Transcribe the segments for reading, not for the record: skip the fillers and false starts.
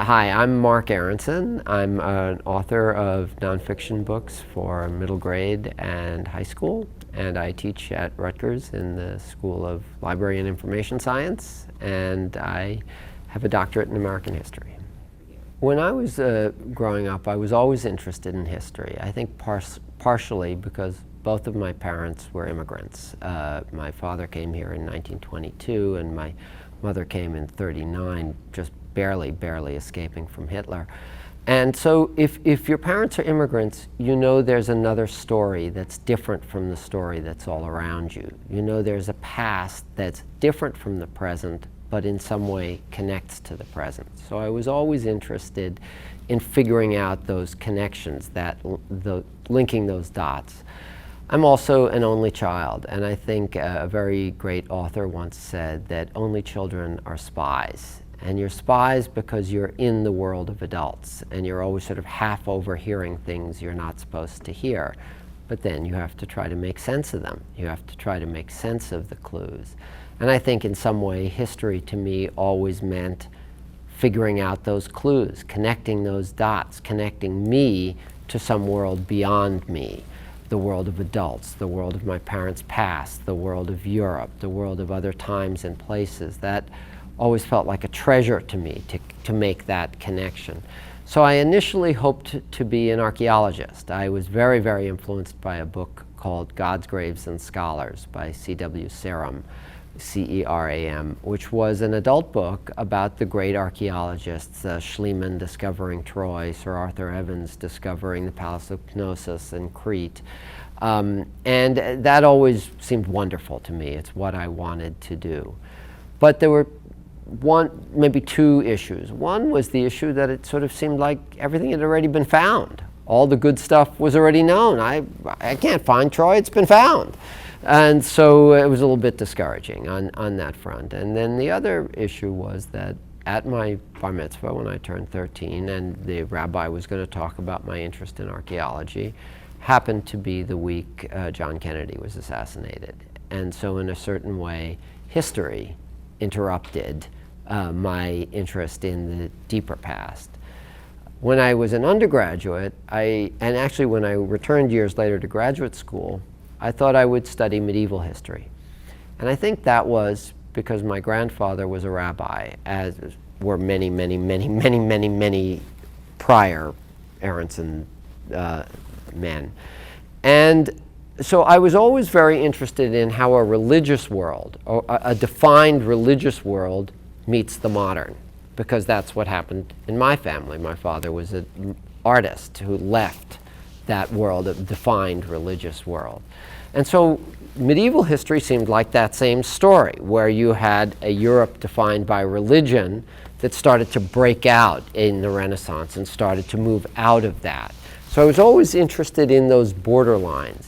Hi, I'm Mark Aronson. I'm an author of nonfiction books for middle grade and high school, and I teach at Rutgers in the School of Library and Information Science, and I have a doctorate in American history. When I was growing up, I was always interested in history. I think partially because both of my parents were immigrants. My father came here in 1922, and my mother came in 1939, just barely escaping from Hitler. And so if your parents are immigrants, you know there's another story that's different from the story that's all around you. You know there's a past that's different from the present, but in some way connects to the present. So I was always interested in figuring out those connections, linking those dots. I'm also an only child, and I think a very great author once said that only children are spies. And you're spies because you're in the world of adults, and you're always sort of half overhearing things you're not supposed to hear. But then you have to try to make sense of them. You have to try to make sense of the clues. And I think in some way history to me always meant figuring out those clues, connecting those dots, connecting me to some world beyond me. The world of adults, the world of my parents' past, the world of Europe, the world of other times and places. That always felt like a treasure to me to make that connection. So I initially hoped to be an archaeologist. I was very influenced by a book called Gods, Graves, and Scholars by C.W. Ceram, C-E-R-A-M, which was an adult book about the great archaeologists, Schliemann discovering Troy, Sir Arthur Evans discovering the Palace of Knossos in Crete. And that always seemed wonderful to me. It's what I wanted to do. But there were maybe two issues. One was the issue that it sort of seemed like everything had already been found. All the good stuff was already known. I can't find Troy, it's been found. And so it was a little bit discouraging on that front. And then the other issue was that at my bar mitzvah when I turned 13, and the rabbi was going to talk about my interest in archaeology, happened to be the week John Kennedy was assassinated. And so in a certain way, history interrupted my interest in the deeper past. When I was an undergraduate, and actually when I returned years later to graduate school, I thought I would study medieval history. And I think that was because my grandfather was a rabbi, as were many prior Aronson men. And so I was always very interested in how a religious world, or a defined religious world, meets the modern, because that's what happened in my family. My father was an artist who left that world, a defined religious world. And so medieval history seemed like that same story, where you had a Europe defined by religion that started to break out in the Renaissance and started to move out of that. So I was always interested in those borderlines.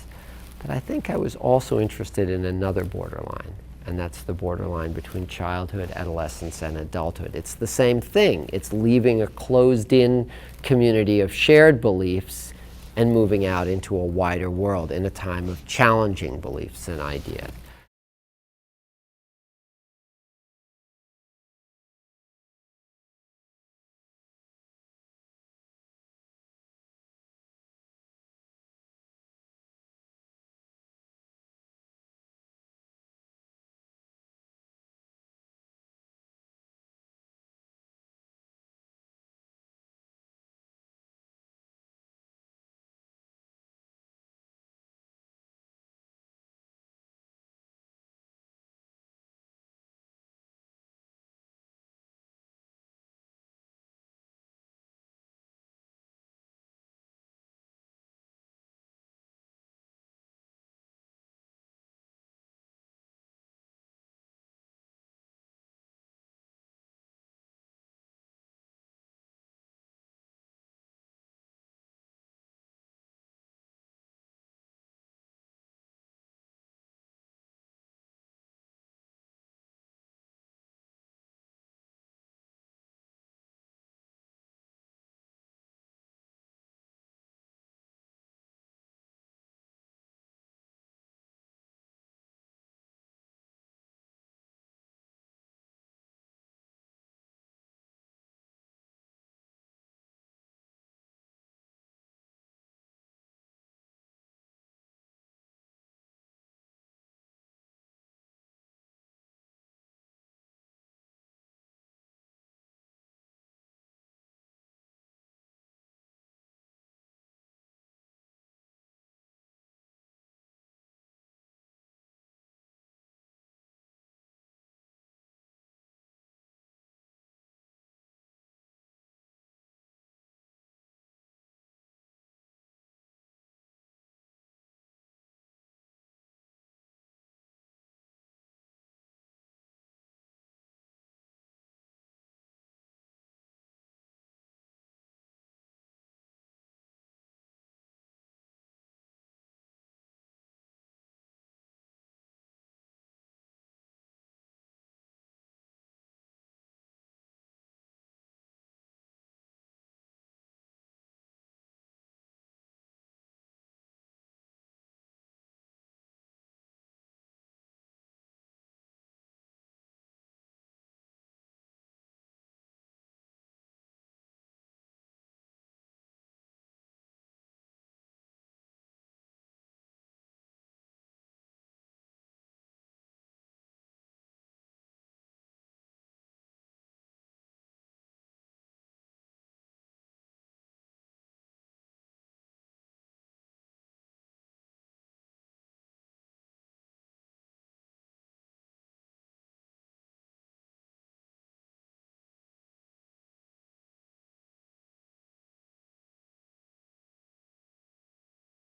But I think I was also interested in another borderline, and that's the borderline between childhood, adolescence, and adulthood. It's the same thing. It's leaving a closed-in community of shared beliefs and moving out into a wider world in a time of challenging beliefs and ideas.